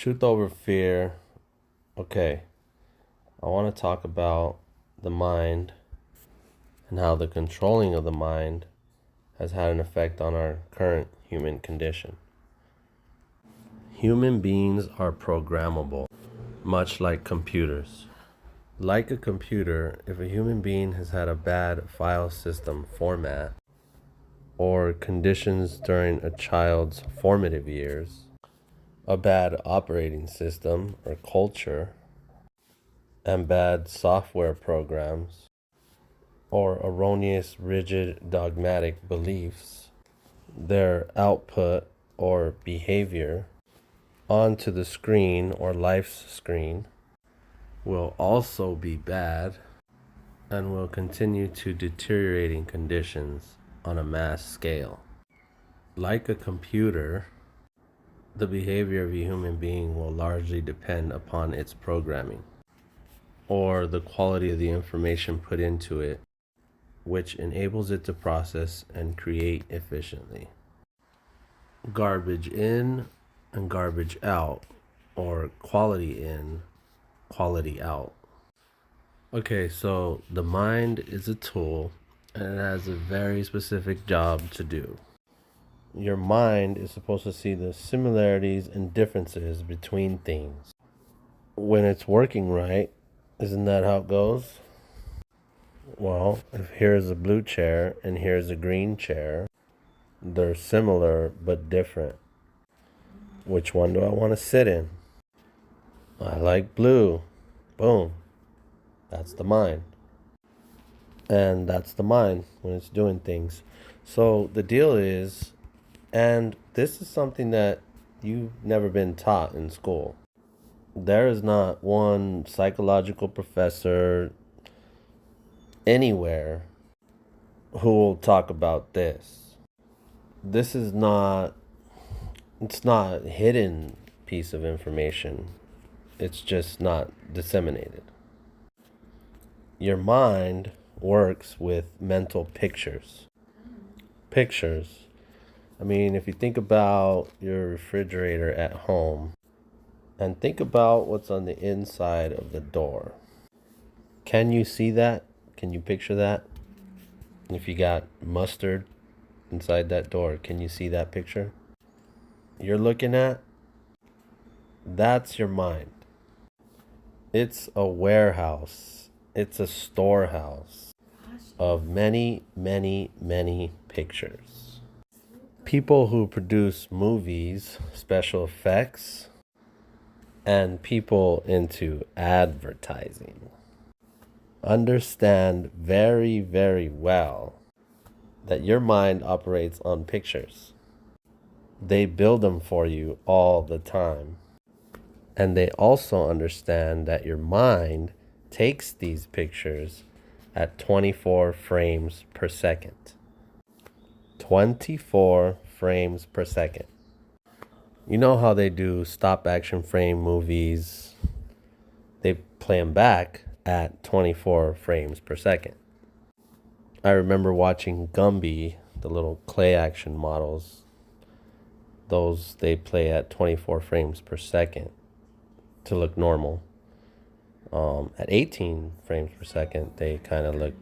Truth over fear. Okay, I want to talk about the mind and how the controlling of the mind has had an effect on our current human condition. Human beings are programmable, much like computers. Like a computer, if a human being has had a bad file system format or conditions during a child's formative years, a bad operating system or culture, and bad software programs, or erroneous, rigid, dogmatic beliefs, their output or behavior onto the screen or life's screen will also be bad and will continue to deteriorating conditions on a mass scale. Like a computer, the behavior of a human being will largely depend upon its programming or the quality of the information put into it, which enables it to process and create efficiently. Garbage in and garbage out, or quality in, quality out. Okay, so the mind is a tool and it has a very specific job to do. Your mind is supposed to see the similarities and differences between things. When it's working right, isn't that how it goes? Well, if here's a blue chair and here's a green chair, they're similar but different. Which one do I want to sit in? I like blue. Boom. That's the mind. And that's the mind when it's doing things. So the deal is, and this is something that you've never been taught in school. There is not one psychological professor anywhere who will talk about this. This is not, it's not a hidden piece of information. It's just not disseminated. Your mind works with mental pictures. Pictures. I mean, if you think about your refrigerator at home and think about what's on the inside of the door. Can you see that? Can you picture that? If you got mustard inside that door, can you see that picture you're looking at? That's your mind. It's a warehouse. It's a storehouse of many, many, many pictures. People who produce movies, special effects, and people into advertising understand very, very well that your mind operates on pictures. They build them for you all the time. And they also understand that your mind takes these pictures at 24 frames per second. 24 frames per second. You know how they do stop action frame movies? They play them back at 24 frames per second. I remember watching Gumby, the little clay action models. Those they play at 24 frames per second to look normal. At 18 frames per second, they kind of look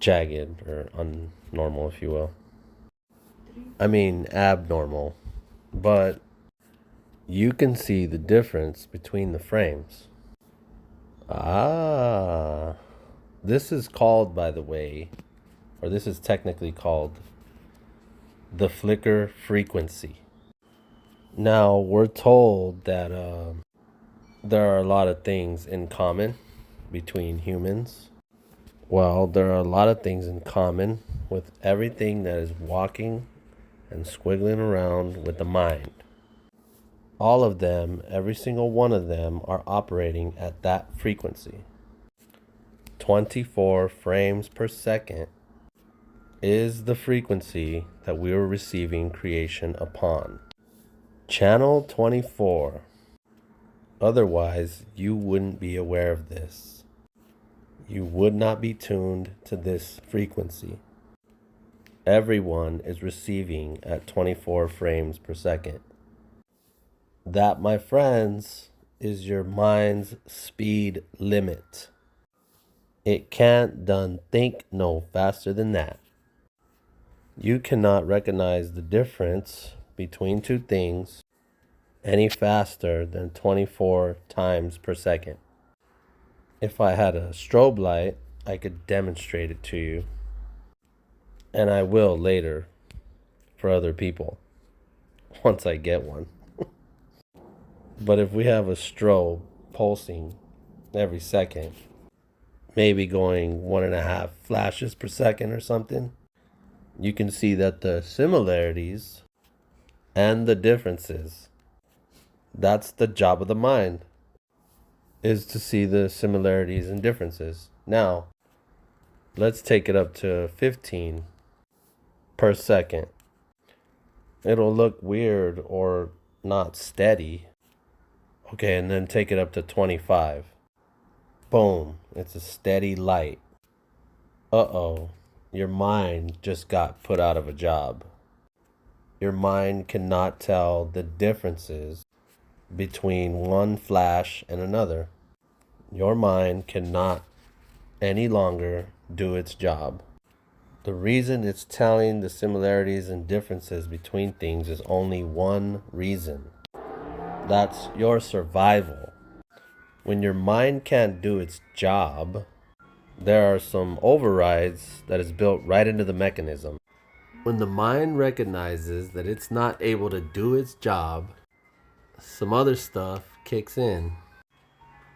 jagged or unnormal, if you will. I mean, abnormal. But you can see the difference between the frames. This is called, by the way, or this is technically called the flicker frequency. Now, we're told that there are a lot of things in common between humans. Well, there are a lot of things in common with everything that is walking and squiggling around with the mind. All of them, every single one of them, are operating at that frequency. 24 frames per second is the frequency that we are receiving creation upon. Channel 24. Otherwise, you wouldn't be aware of this. You would not be tuned to this frequency. Everyone is receiving at 24 frames per second. That, my friends, is your mind's speed limit. It can't done think no faster than that. You cannot recognize the difference between two things any faster than 24 times per second. If I had a strobe light, I could demonstrate it to you. And I will later for other people once I get one. But if we have a strobe pulsing every second, maybe going 1.5 flashes per second or something, you can see that the similarities and the differences, that's the job of the mind, is to see the similarities and differences. Now, let's take it up to 15 per second. It'll look weird or not steady. Okay, and then take it up to 25. Boom, it's a steady light. Uh-oh, your mind just got put out of a job. Your mind cannot tell the differences between one flash and another. Your mind cannot any longer do its job. The reason it's telling the similarities and differences between things is only one reason. That's your survival. When your mind can't do its job, there are some overrides that is built right into the mechanism. When the mind recognizes that it's not able to do its job, some other stuff kicks in.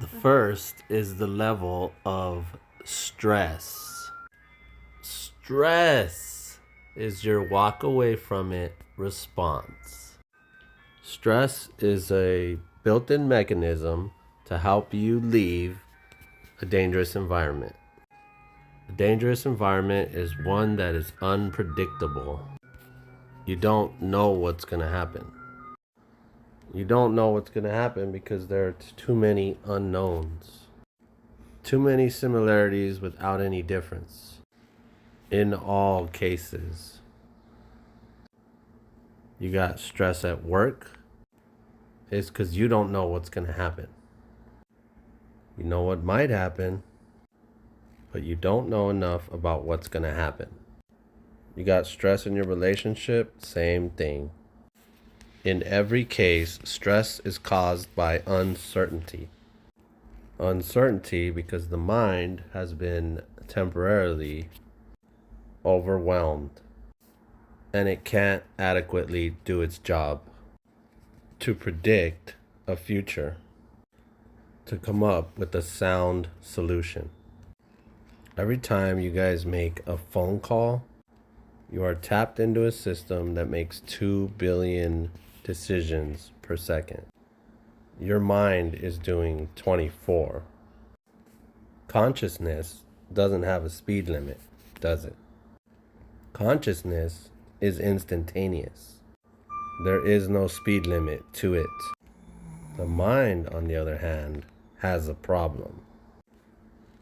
The first is the level of stress. Stress is your walk away from it response. Stress is a built-in mechanism to help you leave a dangerous environment. A dangerous environment is one that is unpredictable. You don't know what's going to happen. You don't know what's going to happen because there are too many unknowns. Too many similarities without any difference. In all cases. You got stress at work. It's because you don't know what's going to happen. You know what might happen, but you don't know enough about what's going to happen. You got stress in your relationship, same thing. In every case, stress is caused by uncertainty. Uncertainty because the mind has been temporarily overwhelmed and it can't adequately do its job to predict a future, to come up with a sound solution. Every time you guys make a phone call, you are tapped into a system that makes 2 billion decisions per second. Your mind is doing 24. Consciousness doesn't have a speed limit, does it? Consciousness is instantaneous. There is no speed limit to it. The mind, on the other hand, has a problem.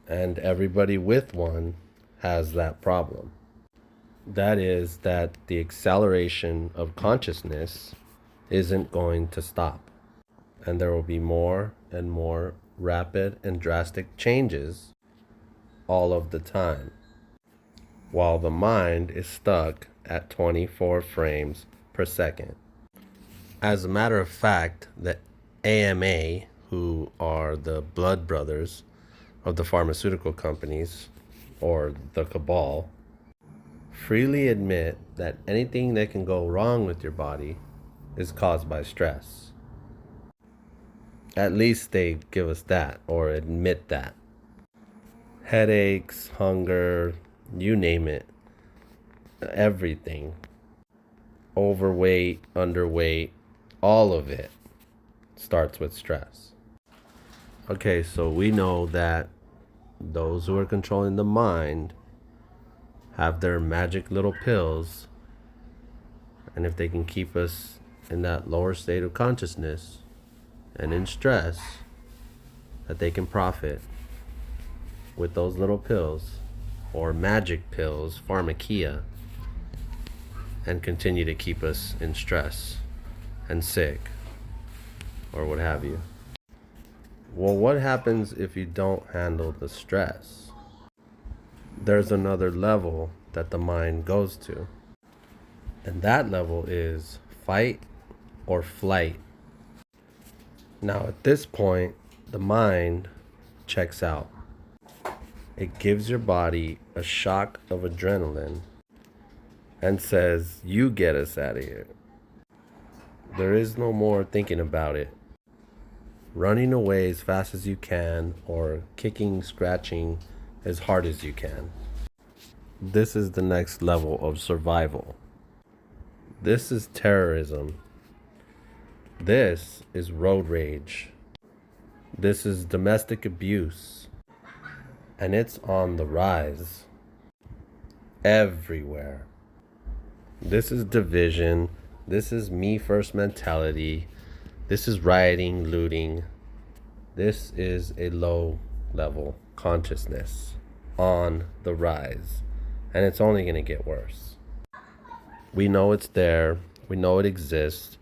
And everybody with one has that problem. That is that the acceleration of consciousness isn't going to stop. And there will be more and more rapid and drastic changes all of the time, while the mind is stuck at 24 frames per second. As a matter of fact, the AMA, who are the blood brothers of the pharmaceutical companies, or the cabal, freely admit that anything that can go wrong with your body is caused by stress. At least they give us that, or admit that. Headaches, hunger, you name it, everything. Overweight, underweight, all of it starts with stress. Okay, so we know that those who are controlling the mind have their magic little pills, and if they can keep us in that lower state of consciousness and in stress, that they can profit with those little pills, or magic pills, pharmakia, and continue to keep us in stress and sick. or what have you. Well, what happens if you don't handle the stress? There's another level that the mind goes to, and that level is fight or flight. Now, at this point, the mind checks out. It gives your body a shock of adrenaline and says, "You get us out of here." There is no more thinking about it. Running away as fast as you can, or kicking, scratching as hard as you can. This is the next level of survival. This is terrorism. This is road rage. This is domestic abuse. And it's on the rise everywhere. This is division. This is me first mentality. This is rioting, looting. This is a low level consciousness on the rise. And it's only going to get worse. We know it's there. We know it exists.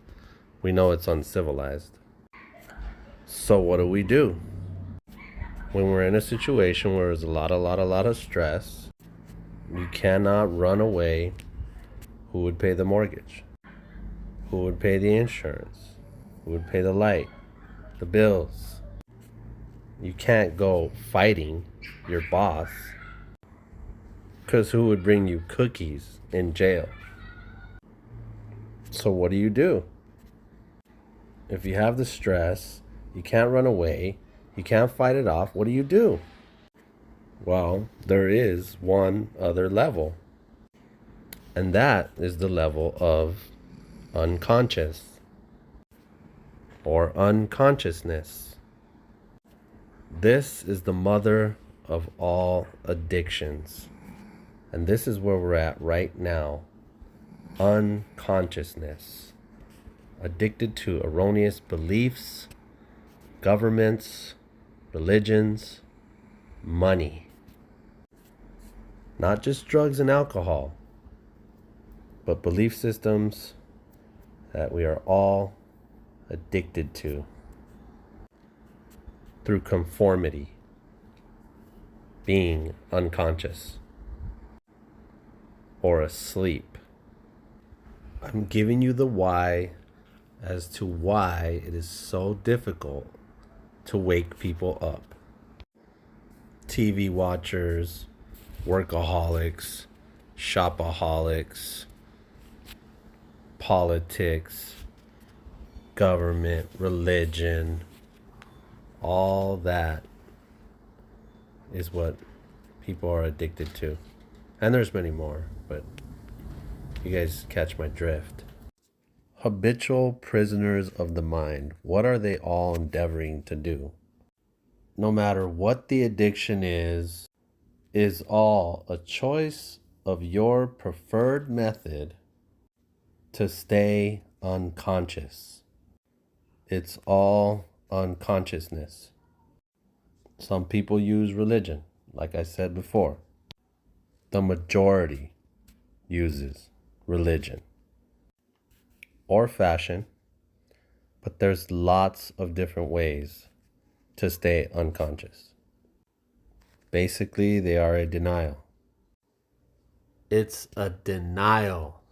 We know it's uncivilized. So what do? When we're in a situation where there's a lot of stress, you cannot run away. Who would pay the mortgage? Who would pay the insurance? Who would pay the light, the bills? You can't go fighting your boss, because who would bring you cookies in jail? So what do? If you have the stress, you can't run away, you can't fight it off, what do? Well, there is one other level. And that is the level of unconscious or unconsciousness. This is the mother of all addictions. And this is where we're at right now. Unconsciousness. Addicted to erroneous beliefs, governments, religions, money. Not just drugs and alcohol, but belief systems that we are all addicted to through conformity, being unconscious or asleep. I'm giving you the why as to why it is so difficult to wake people up. TV watchers, workaholics, shopaholics, politics, government, religion, all that is what people are addicted to. And there's many more, but you guys catch my drift. Habitual prisoners of the mind. What are they all endeavoring to do? No matter what the addiction is all a choice of your preferred method to stay unconscious. It's all unconsciousness. Some people use religion, like I said before. The majority uses religion or fashion, but there's lots of different ways to stay unconscious. Basically, they are a denial. It's a denial.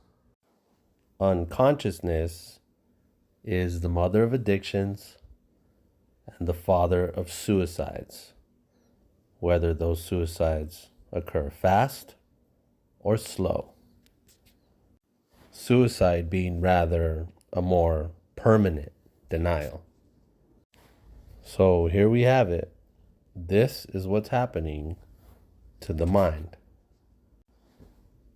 Unconsciousness is the mother of addictions and the father of suicides, whether those suicides occur fast or slow. Suicide being rather a more permanent denial. So here we have it. This is what's happening to the mind.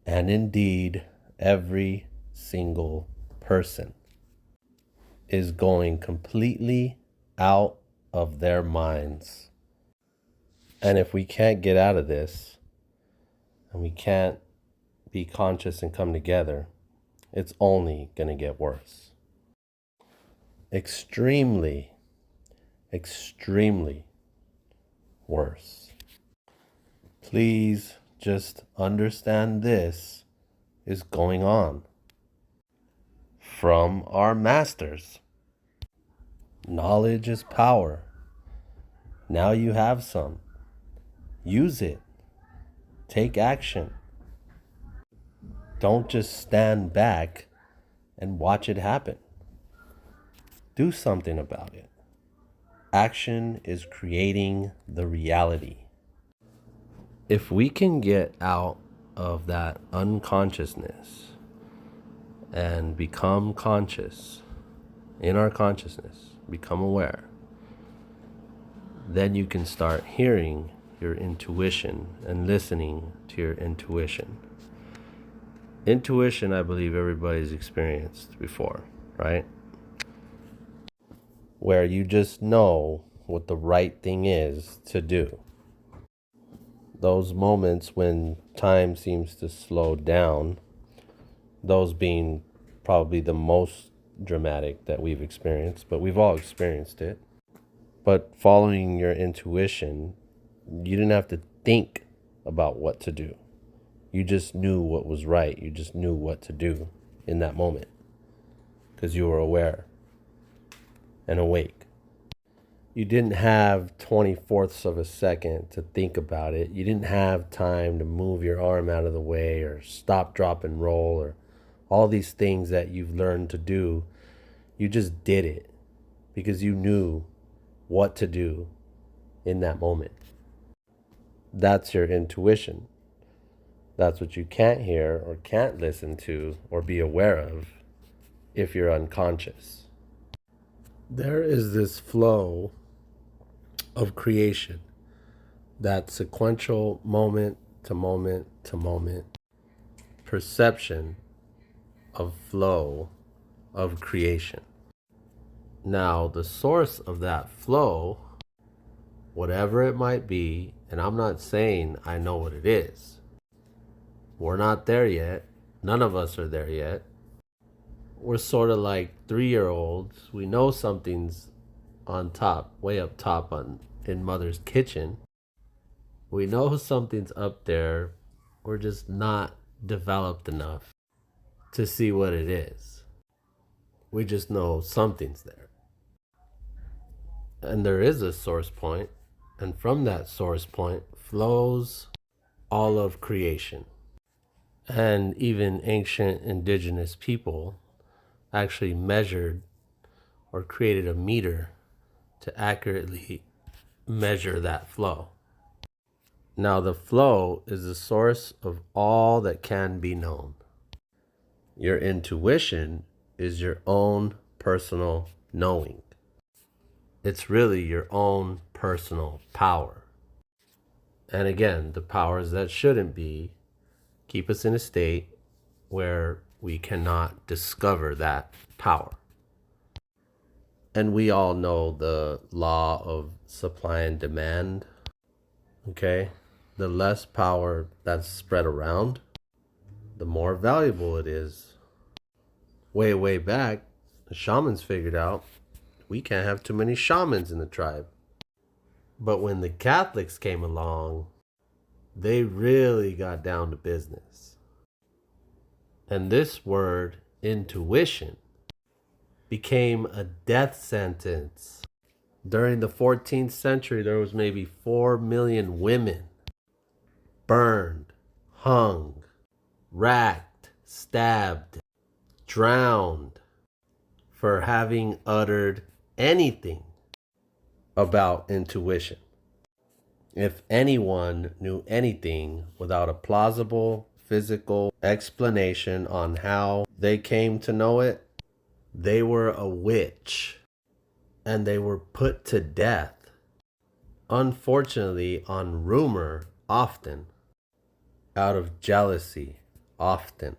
And indeed, every single person is going completely out of their minds. And if we can't get out of this, and we can't be conscious and come together, it's only going to get worse. Extremely, extremely worse. Please just understand this is going on from our masters. Knowledge is power. Now you have some. Use it. Take action. Don't just stand back and watch it happen. Do something about it. Action is creating the reality. If we can get out of that unconsciousness and become conscious in our consciousness, become aware, then you can start hearing your intuition and listening to your intuition. Intuition, I believe everybody's experienced before, right? Where you just know what the right thing is to do. Those moments when time seems to slow down, those being probably the most dramatic that we've experienced, but we've all experienced it. But following your intuition, you didn't have to think about what to do. You just knew what was right. You just knew what to do in that moment because you were aware and awake. You didn't have 20/4 of a second to think about it. You didn't have time to move your arm out of the way or stop, drop, and roll or all these things that you've learned to do. You just did it because you knew what to do in that moment. That's your intuition. That's what you can't hear or can't listen to or be aware of if you're unconscious. There is this flow of creation, that sequential moment to moment to moment perception of flow of creation. Now, the source of that flow, whatever it might be, and I'm not saying I know what it is. We're not there yet. None of us are there yet. We're sort of like 3-year-olds. We know something's on top, way up top in mother's kitchen. We know something's up there. We're just not developed enough to see what it is. We just know something's there. And there is a source point, and from that source point flows all of creation. And even ancient indigenous people actually measured or created a meter to accurately measure that flow. Now, the flow is the source of all that can be known. Your intuition is your own personal knowing. It's really your own personal power. And again, the powers that shouldn't be keep us in a state where we cannot discover that power. And we all know the law of supply and demand. Okay? The less power that's spread around, the more valuable it is. Way, way back, the shamans figured out we can't have too many shamans in the tribe. But when the Catholics came along, they really got down to business. And this word, intuition, became a death sentence. During the 14th century, there was maybe 4 million women burned, hung, racked, stabbed, drowned for having uttered anything about intuition. If anyone knew anything without a plausible physical explanation on how they came to know it, they were a witch and they were put to death. Unfortunately, on rumor, often, out of jealousy, often.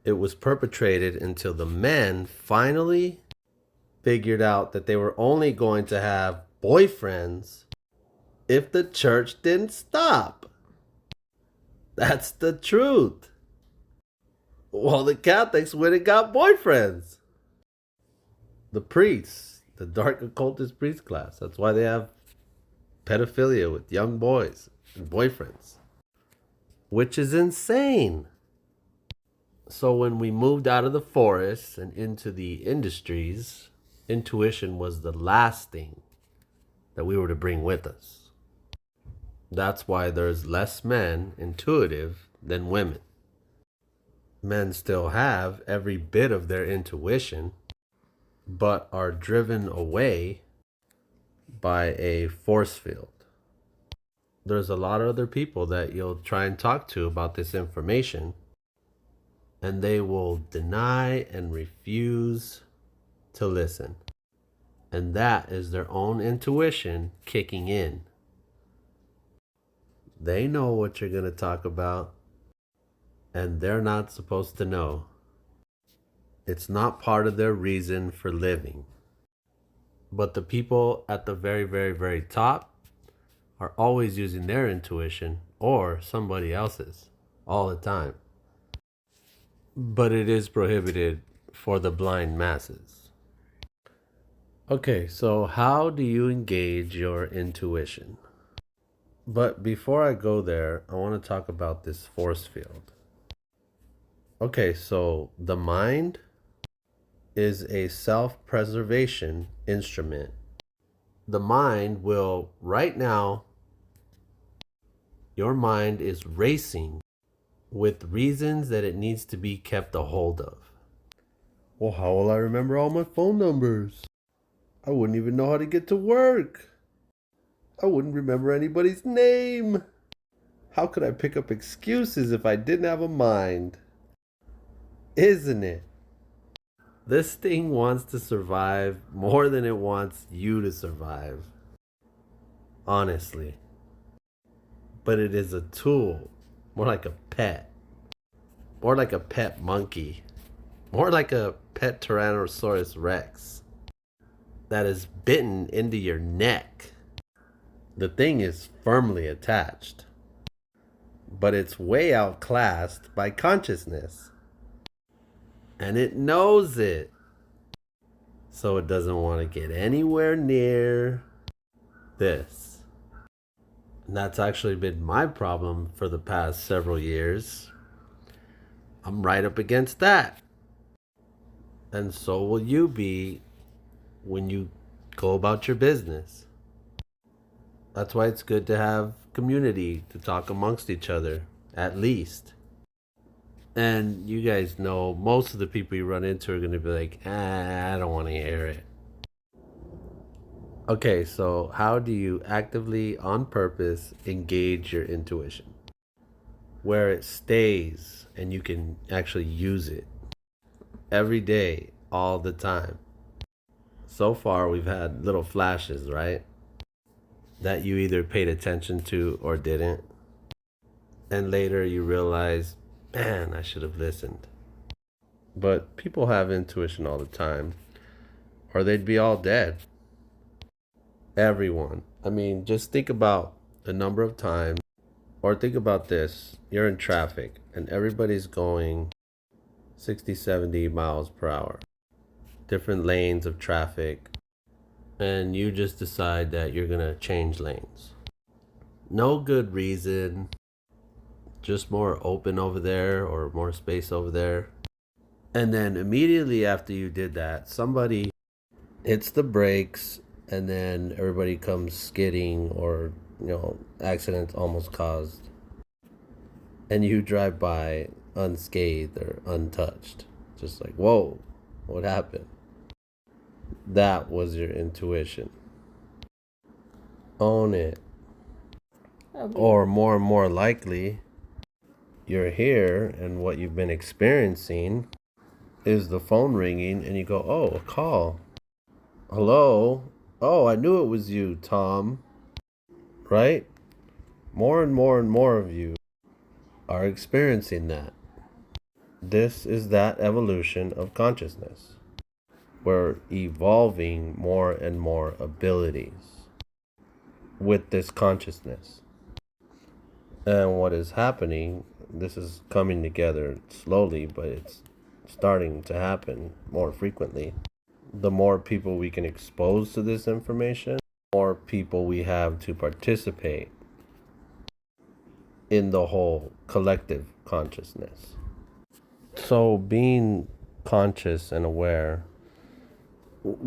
It was perpetrated until the men finally figured out that they were only going to have boyfriends if the church didn't stop. That's the truth. Well, the Catholics went and got boyfriends. The priests, the dark occultist priest class. That's why they have pedophilia with young boys and boyfriends, which is insane. So when we moved out of the forests and into the industries, intuition was the last thing that we were to bring with us. That's why there's less men intuitive than women. Men still have every bit of their intuition, but are driven away by a force field. There's a lot of other people that you'll try and talk to about this information, and they will deny and refuse to listen. And that is their own intuition kicking in. They know what you're going to talk about, and they're not supposed to know. It's not part of their reason for living. But the people at the very, very, very top are always using their intuition or somebody else's all the time. But it is prohibited for the blind masses. Okay, so how do you engage your intuition? But before I go there, I want to talk about this force field. Okay, so the mind is a self-preservation instrument. The mind will, right now, your mind is racing with reasons that it needs to be kept a hold of. Well, how will I remember all my phone numbers? I wouldn't even know how to get to work. I wouldn't remember anybody's name. How could I pick up excuses if I didn't have a mind? Isn't it? This thing wants to survive more than it wants you to survive. Honestly. But it is a tool. More like a pet. More like a pet monkey. More like a pet Tyrannosaurus Rex that is bitten into your neck. The thing is firmly attached, but it's way outclassed by consciousness. And it knows it. So it doesn't want to get anywhere near this. And that's actually been my problem for the past several years. I'm right up against that. And so will you be when you go about your business. That's why it's good to have community to talk amongst each other, at least. And you guys know most of the people you run into are going to be like, I don't want to hear it. Okay, so how do you actively, on purpose, engage your intuition? Where it stays and you can actually use it every day, all the time. So far, we've had little flashes, right? That you either paid attention to or didn't. And later you realize, man, I should have listened. But people have intuition all the time, or they'd be all dead. Everyone. I mean, just think about the number of times, or think about this. You're in traffic and everybody's going 60, 70 miles per hour. Different lanes of traffic. And you just decide that you're going to change lanes. No good reason. Just more open over there or more space over there. And then immediately after you did that, somebody hits the brakes and then everybody comes skidding or, accidents almost caused. And you drive by unscathed or untouched. Just like, whoa, what happened? That was your intuition. Own it. Okay. Or more and more likely, you're here and what you've been experiencing is the phone ringing and you go, oh, a call. Hello? Oh, I knew it was you, Tom. Right? More and more and more of you are experiencing that. This is that evolution of consciousness. We're evolving more and more abilities with this consciousness. And what is happening, this is coming together slowly, but it's starting to happen more frequently. The more people we can expose to this information, the more people we have to participate in the whole collective consciousness. So being conscious and aware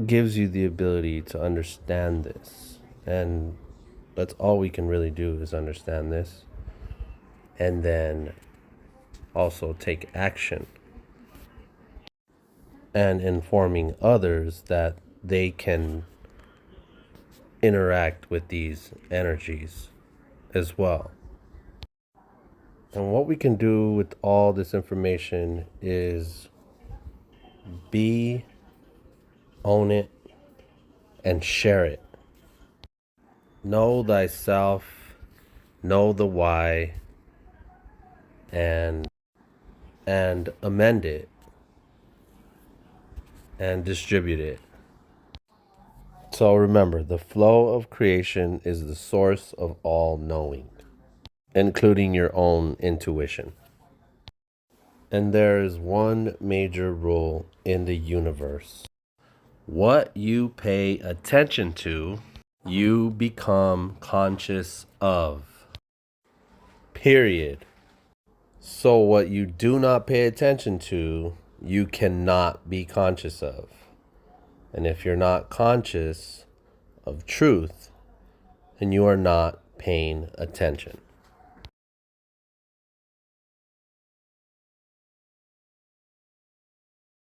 gives you the ability to understand this. And that's all we can really do is understand this. And then also take action. And informing others that they can interact with these energies as well. And what we can do with all this information is own it, and share it. Know thyself, know the why, and amend it and distribute it. So remember, the flow of creation is the source of all knowing, including your own intuition. And there is one major rule in the universe. What you pay attention to, you become conscious of. Period. So what you do not pay attention to, you cannot be conscious of. And if you're not conscious of truth, then you are not paying attention.